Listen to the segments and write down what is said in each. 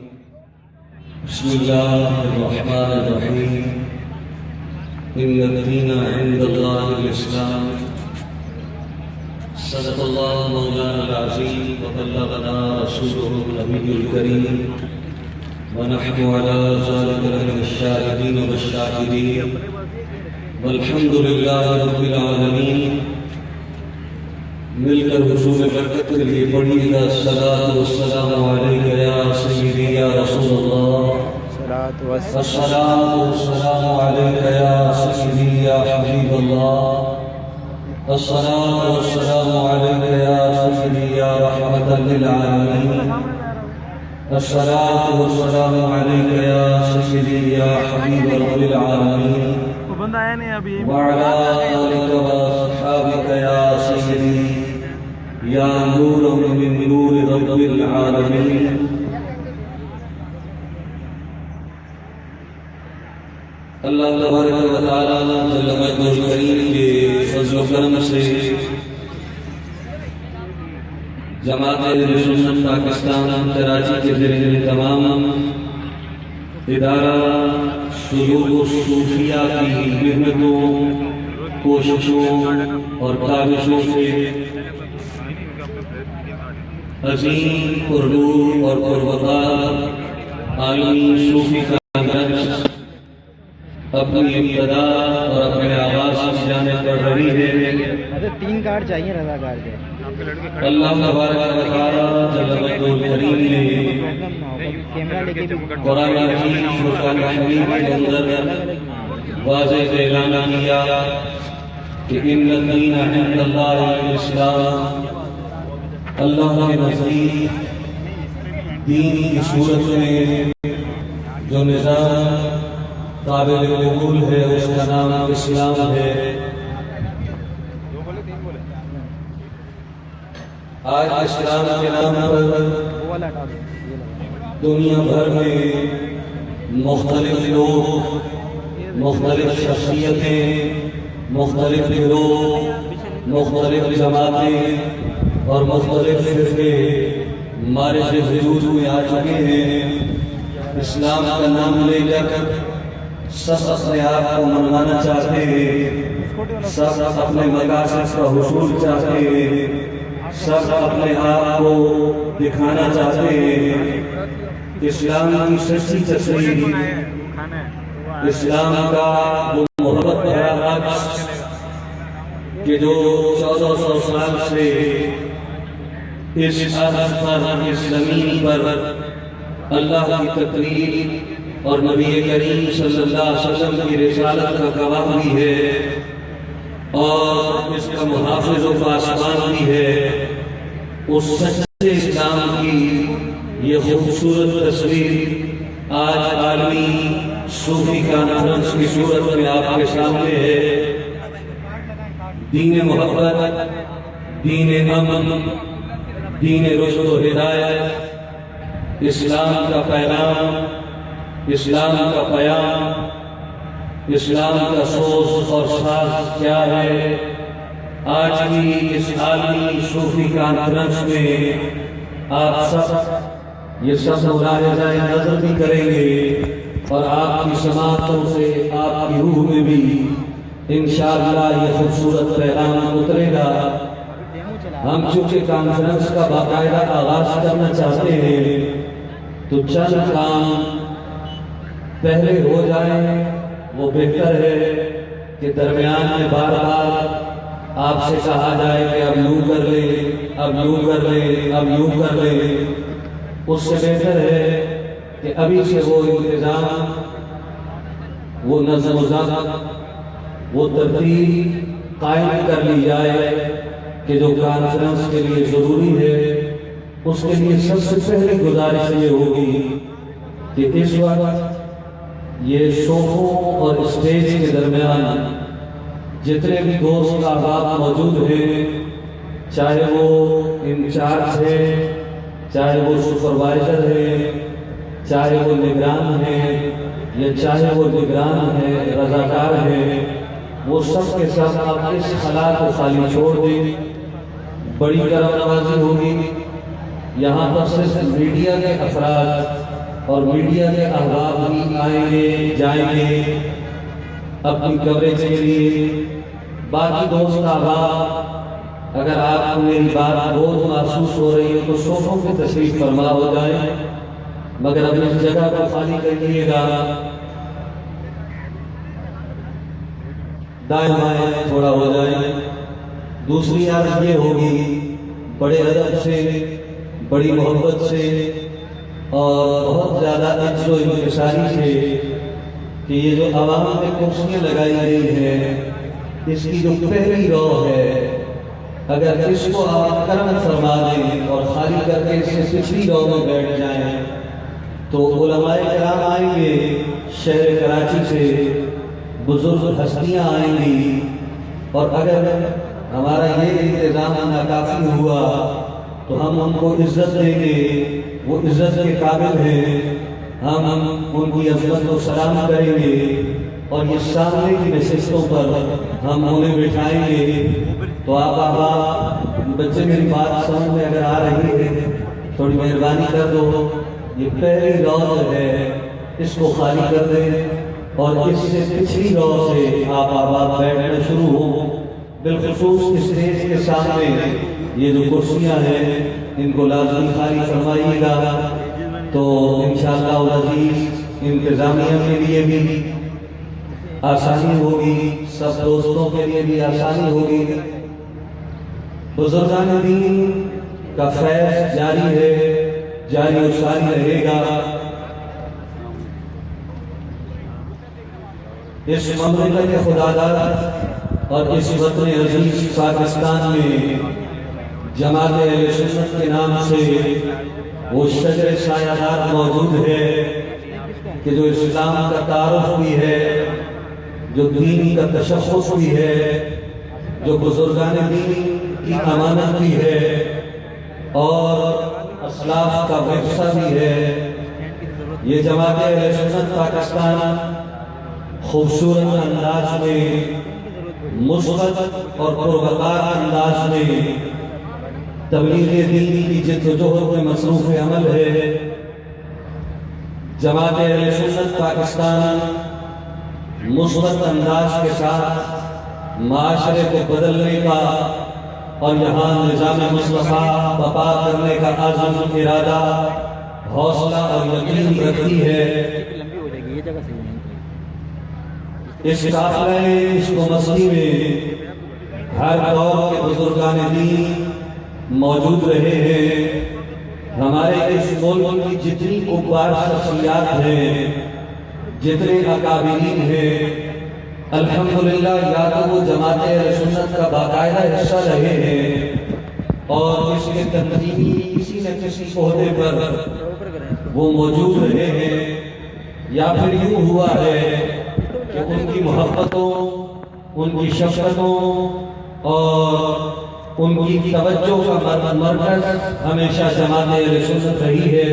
بسم الله الرحمن الرحيم إن الدين عند الله الإسلام صدق الله مولانا العظيم وبلغنا رسوله النبي الكريم ونحن على ذلك لمن الشاهدين والشاكرين والحمد لله رب العالمين. مل کر حضور برکت کے لیے پڑھیے گا الصلاۃ والسلام علیک یا سیدی یا رسول اللہ، الصلاۃ والسلام علیک یا سیدی یا حبیب اللہ، الصلاۃ والسلام علیک یا سیدی یا رحمۃ للعالمین، الصلاۃ والسلام علیک یا سیدی یا حبیب رب العالمین وعلى آلك وصحابك يا سيدي يا نور من نور رب العالمين. اللہ تبارک و تعالی جل مجدہ الکریم کے فضل و کرم سے جماعت اہل سنت پاکستان کراچی کے ذریعے تمام ادارہ سلوک و صوفیہ کی محنتوں، کوششوں اور کاوشوں سے عظیم پرنور اور پروقار عالمی صوفی کانفرنس اپنی ابتدا اور اپنے آغاز کی جانب بڑھ رہی ہے. 3 کارڈ چاہیے رضاکار کے. اللہ تبارک و تعالی جل مجدہ الکریم نے قرآن حکیم فرقان حمید کے اندر واضح اعلان کیا کہ ان الدین عند اللہ الاسلام. اللہ کے نزدیک دین کی صورت میں جو نظام قابل قبول ہے اس کا نام اسلام ہے. آج اسلام کے نام پر دنیا بھر میں مختلف لوگ، مختلف شخصیتیں، مختلف گروہ، مختلف جماعتیں اور مختلف فرقے مارج وجود میں آ چکے ہیں. اسلام کا نام لے کر سب اپنے آپ کو منوانا چاہتے ہیں، سب اپنے مقاصد کا حصول چاہتے ہیں، سب اپنے آپ کو دکھانا چاہتے ہیں. اسلام کی سچی تصویر، اسلام کا وہ محبت بھرا عکس کہ جو 1400 سال سے اس ارض پر، اس زمین پر اللہ کی تقریر اور نبی کریم صلی اللہ علیہ وسلم کی رسالت کا گواہ بھی ہے اور اس کا محافظ و پاسبان بھی ہے. اس سچے اسلام کی یہ خوبصورت تصویر آج عالمی صوفی کانفرنس کی صورت میں آپ کے سامنے ہے. دین محبت، دین امن، دین رشد و ہدایت، اسلام کا پیغام، اسلام کا پیام، اسلام کا سوز اور ساز کیا ہے. آج کی اس عالمی صوفی کانفرنس میں آپ سب یہ سب ملاحظہ نظر بھی کریں گے اور آپ کی سماعتوں سے آپ کی روح میں بھی انشاءاللہ یہ خوبصورت پیغام اترے گا. ہم چونکہ کانفرنس کا باقاعدہ آغاز کرنا چاہتے ہیں تو چند کام پہلے ہو جائیں وہ بہتر ہے کہ درمیان میں بار بار آپ سے کہا جائے کہ اب یوں کر لیں، اب یوں کر لیں، اب یوں کر لیں. اس سے بہتر ہے کہ ابھی سے وہ انتظام، وہ نظم و ضبط، وہ ترتیب قائم کر لی جائے کہ جو کانفرنس کے لیے ضروری ہے. اس کے لیے سب سے پہلے گزارش یہ ہوگی کہ اس وقت یہ صوفوں اور اسٹیج کے درمیان جتنے بھی دوست احباب موجود ہیں، چاہے وہ انچارج ہے، چاہے وہ سپروائزر ہے، چاہے وہ نگران ہیں یا چاہے وہ نگران ہیں، رضاکار ہیں، وہ سب کے ساتھ آپ اس خلا کو خالی چھوڑ دیں. بڑی کرم نوازی ہوگی. یہاں پر صرف میڈیا کے افراد اور میڈیا کے احباب بھی آئیں گے جائیں گے اپنی کوریج کے لیے. باقی دوست احباب اگر آپ کو میری بات بہت محسوس ہو رہی ہے تو صوفوں پہ تشریف فرما ہو جائے، مگر اپنی اس جگہ کو خالی کریے گا. دائیں بائیں تھوڑا ہو جائے. دوسری عرض یہ ہوگی بڑے ادب سے، بڑی محبت سے اور بہت زیادہ عجز و انکساری سے کہ یہ جو عوام میں کرسیاں لگائی گئی ہیں اس کی جو پہلی رو ہے اگر اس کو آپ کرم فرما دیں اور خالی کر کے اس سے پچھلی رو میں بیٹھ جائیں تو علماء کرام آئیں گے شہر کراچی سے، بزرگ ہستیاں آئیں گی، اور اگر ہمارا یہ انتظام ناکافی ہوا تو ہم ان کو عزت دیں گے، وہ عزت کے قابل ہیں، ہم ان کی عظمت کو سلام کریں گے اور یہ سامنے کی نشستوں پر ہم انہیں بٹھائیں گے. تو آپ بچے میری بات سمجھ میں اگر آ رہی ہے تھوڑی مہربانی کر دو، یہ پہلی رو ہے اس کو خالی کر دیں اور اس سے پچھلی رو سے آپ بیٹھنا شروع ہوں. بالخصوص اسٹیج کے سامنے یہ جو کرسیاں ہیں ان کو لازمی خالی فرمائیے گا تو انشاءاللہ العزیز انتظامیہ کے لیے بھی آسانی ہوگی، سب دوستوں کے لیے بھی آسانی ہوگی. بزرگان دین کا فیض جاری ہے، جاری و ساری رہے گا. اس مملکت خداداد اور اس وطن عزیز پاکستان میں جماعت اہل سنت کے نام سے وہ شجر سایہ دار موجود ہے کہ جو اسلام کا تعارف بھی ہے، جو دین کا تشخص بھی ہے، جو بزرگان دین کی امانت بھی ہے اور اسلاف کا ورثہ بھی ہے. یہ جماعت اہل سنت پاکستان خوبصورت انداز میں، مثبت اور پروقار انداز میں تبلیغ دین کی جد و جہد میں مصروف عمل ہے. جماعت اہل سنت پاکستان مثبت انداز کے ساتھ معاشرے کو بدلنے کا اور یہاں نظام مصطفیٰ برپا کرنے کا عزم، ارادہ، حوصلہ اور یقین رکھتی ہے. اس قافلے اس مسجد میں ہر دور کے بزرگان دین موجود رہے ہیں. ہمارے اس ملک کی جتنی کبار شخصیات ہیں، جتنے اکابرین ہیں، الحمدللہ یا تو وہ جماعت اہل سنت کا باقاعدہ حصہ رہے ہیں اور اس کے تنظیمی کسی نہ کسی عہدے پر وہ موجود رہے ہیں، یا پھر یوں ہوا ہے کہ ان کی محبتوں، ان کی شفقتوں اور ان کی توجہ کا مرکز ہمیشہ جماعت اہل سنت رہی ہے.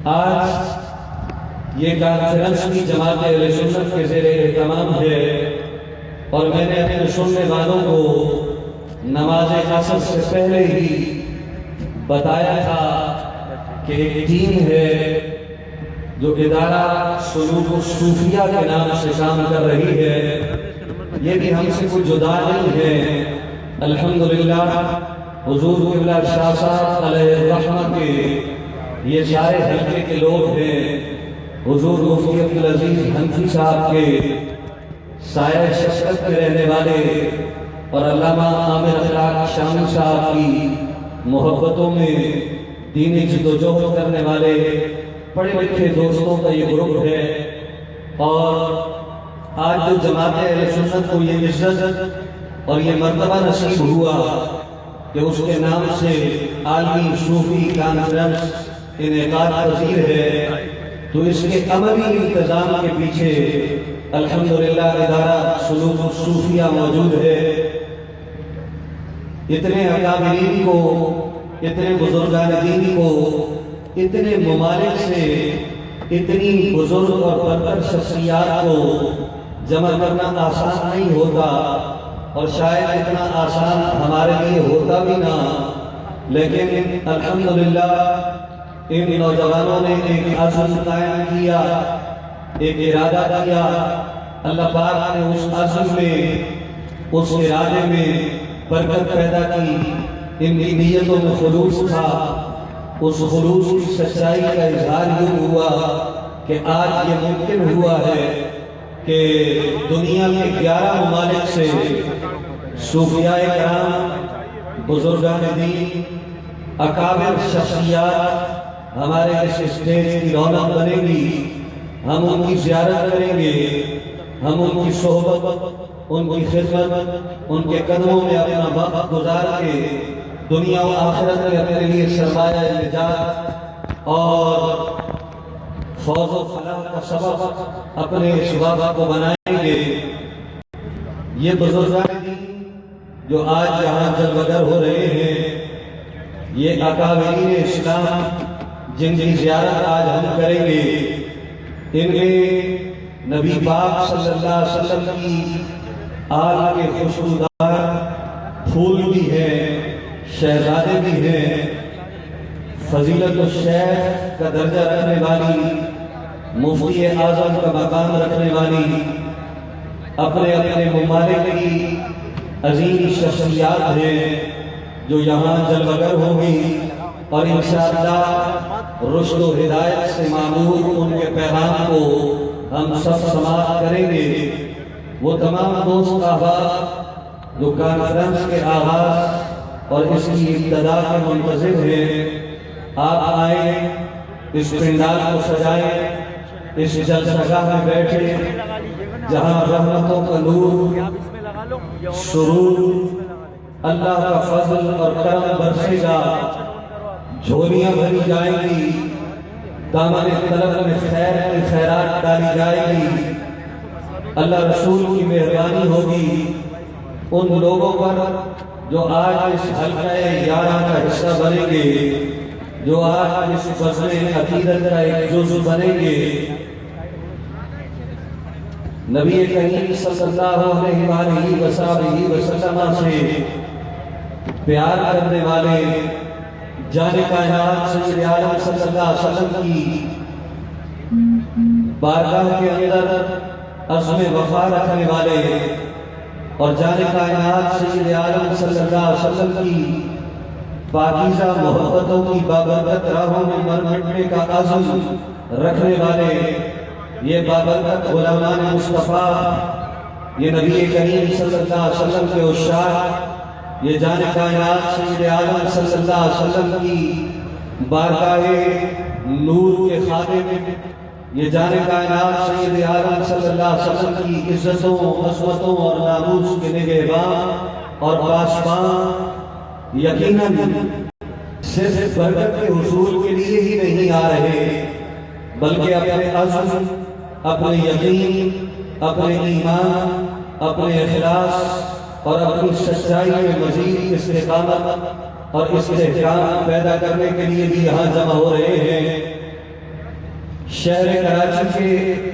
آج یہ کانفرنس بھی جماعت اہل سنت کے زیر اہتمام ہے اور میں نے اپنے سننے والوں کو نماز عصر سے پہلے ہی بتایا تھا کہ ایک ٹیم ہے جو ادارہ سلوک الصوفیہ کے نام سے کام کر رہی ہے. یہ بھی ہم سے کچھ جدا نہیں ہے. الحمدللہ حضور قبلہ شاہ صاحب علیہ الرحمہ کے یہ سارے حلقے کے لوگ ہیں. حضور مفتی عبدالعزیز حنفی صاحب کے سایہ شفقت میں رہنے والے اور علامہ عامر اخلاق شامی صاحب کی محبتوں میں دینی جد و جہد کرنے والے بڑے لکھے دوستوں کا یہ گروپ ہے. اور آج جو جماعت اہل سنت کو یہ عزت اور یہ مرتبہ نصیب ہوا کہ اس کے نام سے عالمی صوفی کانفرنس انعقاد پذیر ہے، تو اس کے عملی انتظام کے پیچھے الحمدللہ ادارہ سلوک الصوفیہ موجود ہے. اتنے اکابرین کو، اتنے بزرگان دین کو، اتنے ممالک سے اتنی بزرگ اور برتر شخصیات کو جمع کرنا آسان نہیں ہوتا اور شاید اتنا آسان ہمارے لیے ہوتا بھی نہ، لیکن الحمدللہ ان نوجوانوں نے ایک عزم قائم کیا، ایک ارادہ کیا، اللہ پاک نے اس عزم میں، اس ارادے میں برکت پیدا کی، ان کی نیتوں میں خلوص تھا۔ اس خلوص کی سچائی کا اظہار یوں ہوا کہ آج یہ ممکن ہوا ہے کہ دنیا کے 11 ممالک سے صوفیاء کرام، بزرگان دین، اکابر شخصیات ہمارے اس اسٹیج کی رونق بنے گی۔ ہم ان کی زیارت کریں گے، ہم ان کی صحبت، ان کی خدمت، ان کے قدموں میں اپنا وقت گزار کے دنیا و آخرت میں اپنے لیے سرمایہ نجات اور فوز و فلاح کا سبب اپنے اس وقت کو بنائیں گے۔ یہ بزرگان دین جو آج یہاں جلوگر ہو رہے ہیں، یہ اکابرین اسلام جن کی زیارت آج ہم کریں گے، ان میں نبی پاک صلی اللہ علیہ وسلم کی آل کے خوشبودار پھول بھی ہیں، شہزادے بھی ہیں، فضیلت الشیخ کا درجہ رکھنے والی، مفتی اعظم کا مقام رکھنے والی، اپنے اپنے ممالک کی عظیم شخصیات ہیں جو یہاں جلوگر ہوں گی، اور انشاءاللہ رشد و ہدایت سے معمور ان کے پیغام کو ہم سب سماعت کریں گے۔ وہ تمام دوست احباب جو کانفرنس کے آغاز اور اس کی ابتدا کے منتظر ہیں، آپ آئیں، اس پنڈال کو سجائیں، اس جلسگاہ میں بیٹھیں جہاں رحمتوں کا نور، سرور، اللہ کا فضل اور کرم برسے گا، جھولیاں بھری جائیں گی، دامن طلب میں خیر کی خیرات ڈالی جائے گی، اللہ رسول کی مہربانی ہوگی ان لوگوں پر جو آج اس حلقہ 11 کا حصہ بنیں گے، جو آج اس فضل عقیدت کا ایک جزو بنیں گے۔ نبی کریم صلی اللہ علیہ وآلہ وسلم سے پیار کرنے والے، جان کائنات سید عالم صلی اللہ علیہ وسلم کی بارگاہ کے اندر عزم وفا رکھنے والے، اور جان کائنات سید عالم صلی اللہ علیہ وسلم کی پاکیزہ محبتوں کی بابرکت راہوں میں مر مٹنے کا عزم رکھنے والے، یہ بابرکت غلامان مصطفیٰ، یہ نبی کریم صلی اللہ علیہ وسلم کے عشاق، یہ جان کائنات سید عالم صلی اللہ علیہ وسلم کی بارگاہ نور کے خادم، یہ جان کائنات سید عالم صلی اللہ علیہ وسلم کی عزتوں، عظمتوں اور ناموس کے نگہبان اور پاسبان، یقیناً صرف برکت کے حصول کے لیے ہی نہیں آ رہے، بلکہ اپنے عزم، اپنے یقین، اپنے ایمان، اپنے اخلاص اور اپنی سچائی میں مزید استقامت اور استحکام پیدا کرنے کے لیے بھی یہاں جمع ہو رہے ہیں۔ شہر کراچی کے،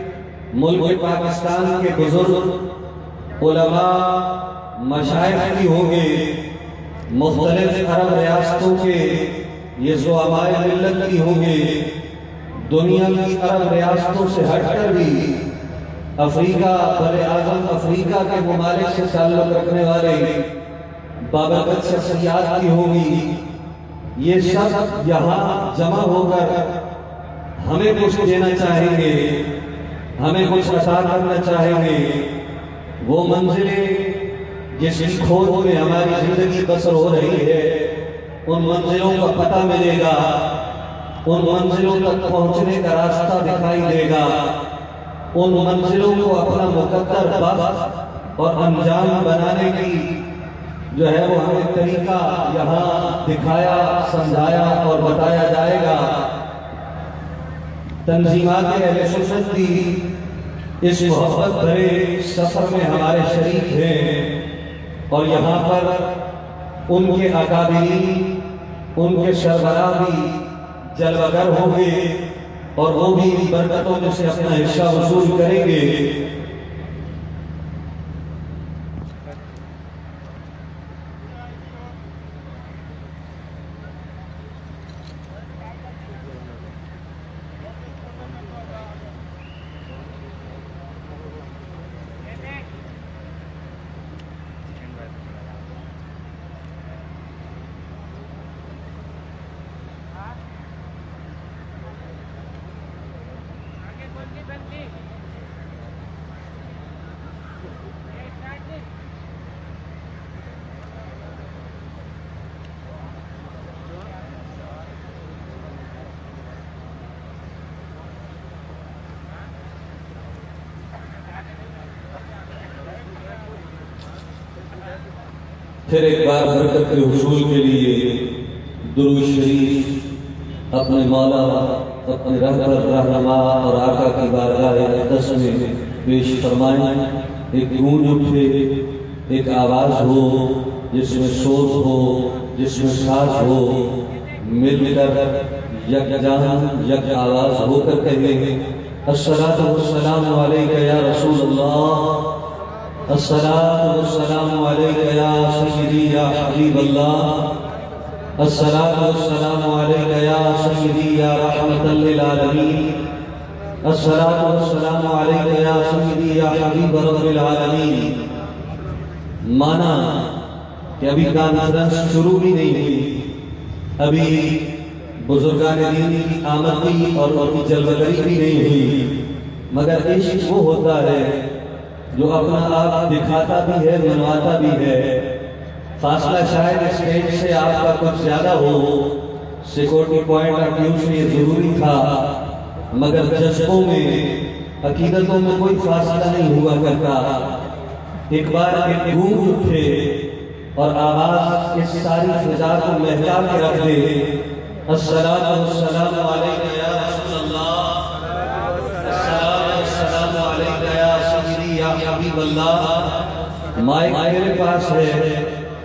ملک پاکستان کے بزرگ علماء، مشائخ بھی ہوں گے، مختلف عرب ریاستوں کے یہ زعماء ملت بھی ہوں گے، دنیا کی عرب ریاستوں سے ہٹ کر بھی افریقہ، بر اعظم افریقہ کے ممالک سے تعلق رکھنے والے بابرکت شخصیات بھی ہوں گی، یہ سب یہاں جمع ہو کر ہمیں کچھ دینا چاہیں گے، ہمیں کچھ عطا کرنا چاہیں گے۔ وہ منزلیں جس کی کھوج میں ہماری زندگی بسر ہو رہی ہے، ان منزلوں کا پتہ ملے گا، ان منزلوں تک پہنچنے کا راستہ دکھائی دے گا، ان منزلوں کو اپنا مقدر وقت اور انجام بنانے کی جو ہے وہ ہمیں طریقہ یہاں دکھایا، سمجھایا اور بتایا جائے گا۔ تنظیمات اہل سنت بھی اس محبت بھرے سفر میں ہمارے شریک ہیں، اور یہاں پر ان کے اکابرین، ان کے سربراہ بھی جلوگر ہوں گے، اور وہ بھی برکتوں میں سے اپنا حصہ وصول کریں گے۔ پھر ایک بار برکت کے حصول کے لیے درود شریف اپنے مولا، اپنے رہبر رہنما اور آقا کی بارگاہ اقدس میں پیش فرمائیں۔ ایک گونج اٹھے، ایک آواز ہو جس میں صوت ہو، جس میں ساز ہو، مل کر یک جان یک آواز ہو کر کہیں الصلاۃ والسلام علیک یا رسول اللہ، الصلاۃ والسلام علیک یا سیدی یا حبیب اللہ، الصلاۃ والسلام علیک یا سیدی یا رحمت للعالمین، الصلاۃ والسلام علیک یا سیدی یا حبیب رب العالمین۔ مانا کہ ابھی کانفرنس شروع بھی نہیں ہوئی، ابھی بزرگان دین کی آمد بھی اور ان کی جلوگری بھی نہیں ہوئی، مگر عشق وہ ہوتا ہے جو اپنا آپ دکھاتا بھی ہے، منواتا بھی ہے۔ فاصلہ شاید اسٹیج سے آپ کا کچھ زیادہ ہو، سیکورٹی پوائنٹ آف ویو سے یہ ضروری تھا، مگر جذبوں میں، عقیدتوں میں کوئی فاصلہ نہیں ہوا کرتا۔ ایک بار ایک گونج اٹھے اور آواز اس ساری فضا کو مہکا کے رکھ دے الصلاۃ والسلام علیک یا رسول اللہ، الصلاۃ والسلام علیک یا سیدی یا حبیب اللہ۔ مائک میرے پاس ہے،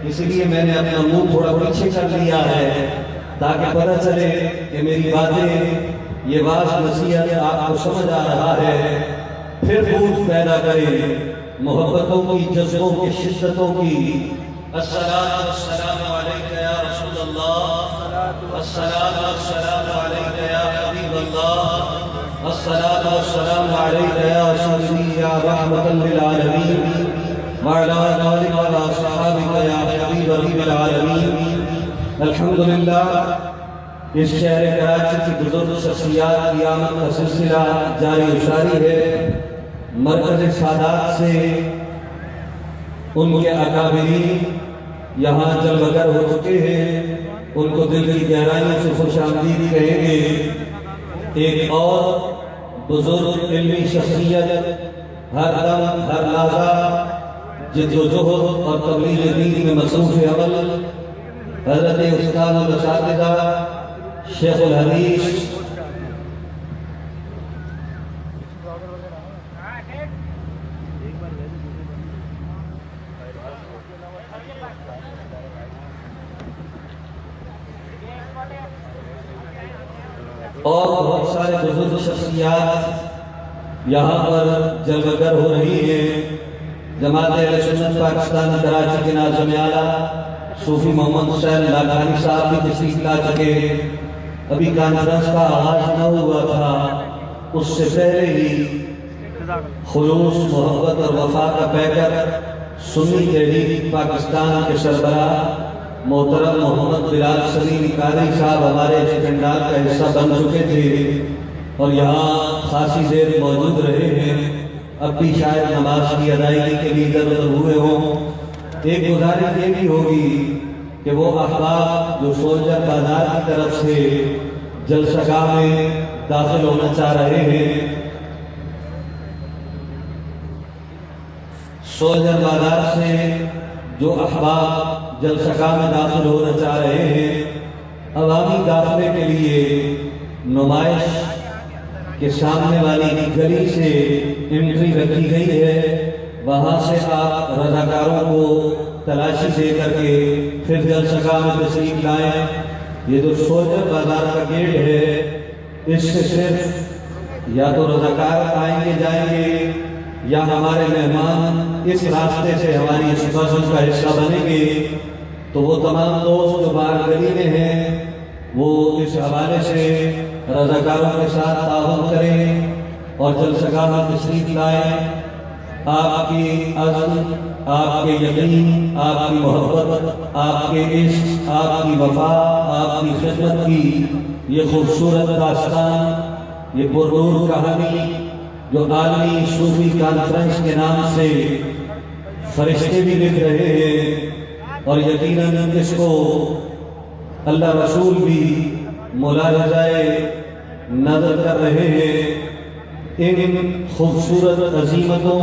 اس لیے میں نے اپنا منہ تھوڑا پیچھے کر لیا ہے تاکہ پتہ چلے کہ میری باتیں، یہ واز نصیحت آپ کو سمجھ آ رہا ہے۔ پھر بوجھ پیدا کرے محبتوں کی، جذبوں کی، شدتوں کی۔ الصلاۃ والسلام علیک یا رسول اللہ، الصلاۃ والسلام علیک یا حبیب اللہ، الصلاۃ والسلام علیک یا سیدی یا رحمت للعالمین، وعلی آلک وعلی اصحابک یا حبیب رب العالمین۔ الحمدللہ اس شہر کراچی کی بزرگ شخصیات کی آمد کا سلسلہ جاری و ساری ہے۔ مرکز سادات سے ان کے اکابرین یہاں جلوگر ہو چکے ہیں، ان کو دل کی گہرائیوں سے خوش آمدید کہیں گے۔ ایک اور بزرگ علمی شخصیت ہر دم ہر لحظہ جد و جہد اور تبلیغ دین میں مصروف عمل، حضرت استاد الاساتذہ شیخ الحدیث اور بہت سارے بزرگ شخصیات یہاں پر جلوگر ہو رہی ہیں۔ جماعت اہل سنت پاکستان کراچی کے ناظم اعلیٰ صوفی محمد حسین لاکھانی صاحب بھی تشریف لا چکے۔ ابھی کانفرنس کا آغاز نہ ہوا تھا، اس سے پہلے ہی خلوص، محبت اور وفا کا پیکر سنی تحریک پاکستان کے سربراہ محترم محمد بلال سلیم قاری صاحب ہمارے اسٹینڈارڈ کا حصہ بن چکے تھے اور یہاں خاصی دیر موجود رہے ہیں۔ اب بھی شاید نماز کی ادائیگی کے لیے ادھر ادھر ہوئے ہوں۔ ایک گزارش یہ بھی ہوگی کہ وہ احباب جو سولجر بازار کی طرف سے جلسہ گاہ میں داخل ہونا چاہ رہے ہیں، سولجر بازار سے جو احباب جلسہ گاہ میں داخل ہونا چاہ رہے ہیں، عوامی داخلے کے لیے نمائش کے سامنے والی گلی سے انٹری رکھی گئی ہے۔ وہاں سے آپ رضاکاروں کو تلاشی دے کر کے پھر جلسہ گاہ میں تشریف لائیں۔ یہ جو سولجر بازار کا گیٹ ہے، اس سے صرف یا تو رضاکار آئیں گے جائیں گے یا ہمارے مہمان اس راستے سے ہماری اس بزم کا حصہ بنیں گے۔ تو وہ تمام دوست جو باہر گلی میں ہیں وہ اس حوالے سے رضاکاروں کے ساتھ تعاون کریں اور جلسہ گاہ میں تشریف لائیں۔ آپ کی عزم، آپ کے یقین، آپ کی محبت، آپ کے عشق، آپ کی وفا، آپ کی خدمت کی یہ خوبصورت داستان، یہ پرنور کہانی جو عالمی صوفی کانفرنس کے نام سے فرشتے بھی لکھ رہے ہیں، اور یقیناً اس کو اللہ رسول بھی ملاحظہ نظر کر رہے ہیں۔ ان خوبصورت عظیمتوں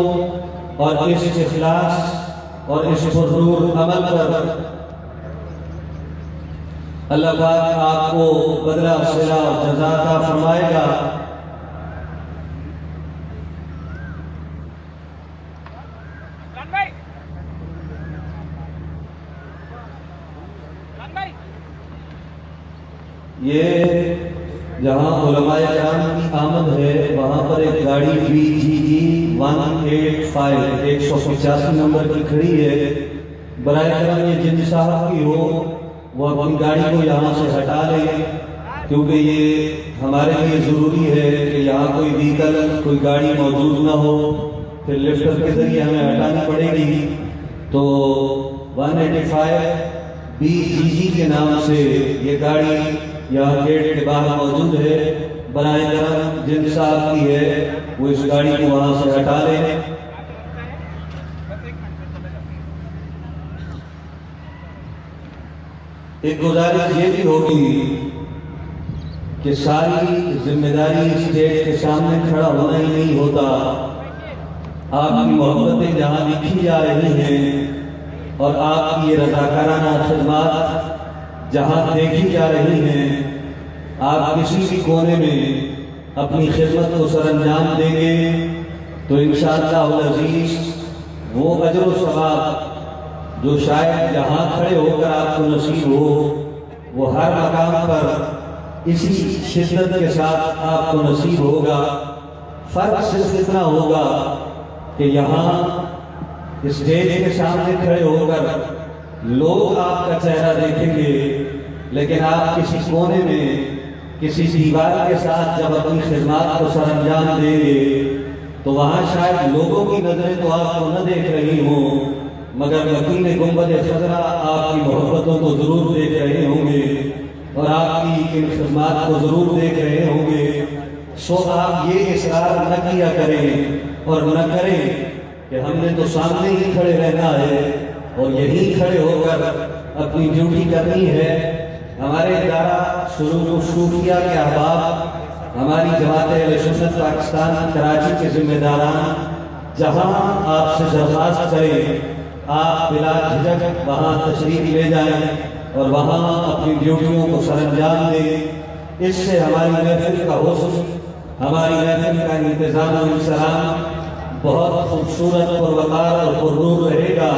اور اس اخلاص اور اس پرنور عمل پر اللہ پاک آپ کو بدلہ صلہ اور جزا عطا فرمائے گا۔ یہ جہاں علماء کرام کی آمد ہے وہاں پر ایک گاڑی BGG 185 185 نمبر کی کھڑی ہے۔ برائے کرم یہ جن صاحب کی ہو وہ اپنی گاڑی کو یہاں سے ہٹا لیں، کیونکہ یہ ہمارے لیے ضروری ہے کہ یہاں کوئی وہیکل کوئی گاڑی موجود نہ ہو، پھر لفٹر کے ذریعے ہمیں ہٹانی پڑے گی۔ تو 185 BGG کے نام سے یہ گاڑی یہاں گیٹ کے باہر موجود ہے۔ برائے کرم جن صاحب کی ہے وہ اس گاڑی کو وہاں سے ہٹا لیں۔ ایک گزارش یہ بھی ہوگی کہ ساری ذمہ داری اسٹیج کے سامنے کھڑا ہونا ہی نہیں ہوتا۔ آپ کی محبتیں جہاں لکھی جا رہی ہیں اور آپ کی یہ رضاکارانہ خدمات جہاں دیکھی جا رہی ہیں، آپ کسی بھی کونے میں اپنی خدمت کو سر انجام دیں گے تو انشاءاللہ العزیز وہ اجر و ثواب جو شاید جہاں کھڑے ہو کر آپ کو نصیب ہو، وہ ہر مقام پر اسی شدت کے ساتھ آپ کو نصیب ہوگا۔ فرق صرف اتنا ہوگا کہ یہاں اسٹیج کے سامنے کھڑے ہو کر لوگ آپ کا چہرہ دیکھیں گے، لیکن آپ کسی کونے میں کسی دیوار کے ساتھ جب اپنی خدمات کو سر انجام دیں گے تو وہاں شاید لوگوں کی نظریں تو آپ کو نہ دیکھ رہی ہوں، مگر مکین گنبد خضرا آپ کی محبتوں کو ضرور دیکھ رہے ہوں گے اور آپ کی ان خدمات کو ضرور دیکھ رہے ہوں گے۔ سو آپ یہ اصرار نہ کیا کریں اور نہ کریں کہ ہم نے تو سامنے ہی کھڑے رہنا ہے اور یہیں کھڑے ہو کر اپنی ڈیوٹی کرنی ہے۔ ہمارے ادارہ سلوک الصوفیہ کے احباب، ہماری جماعت اہل سنت پاکستان کراچی کے ذمہ داران جہاں آپ سے درخواست کریں آپ بلا جھجک وہاں تشریف لے جائیں اور وہاں اپنی ڈیوٹیوں کو سر انجام دیں۔ اس سے ہماری محفل کا حسن، ہماری محفل کا انتظام و انصرام بہت خوبصورت پروقار اور پرنور رہے گا۔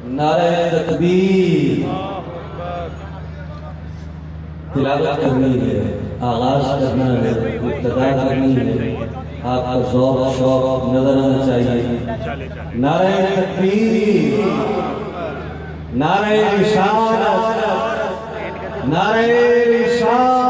نعرہ تکبیر، تلاوت کرنی ہے، آغاز کرنا ہے، ابتدا کرنی ہے، آپ کا ذوق شوق نظر آنا چاہیے۔ نعرہ تکبیر، نعرہ رسالت، نعرہ رسالت۔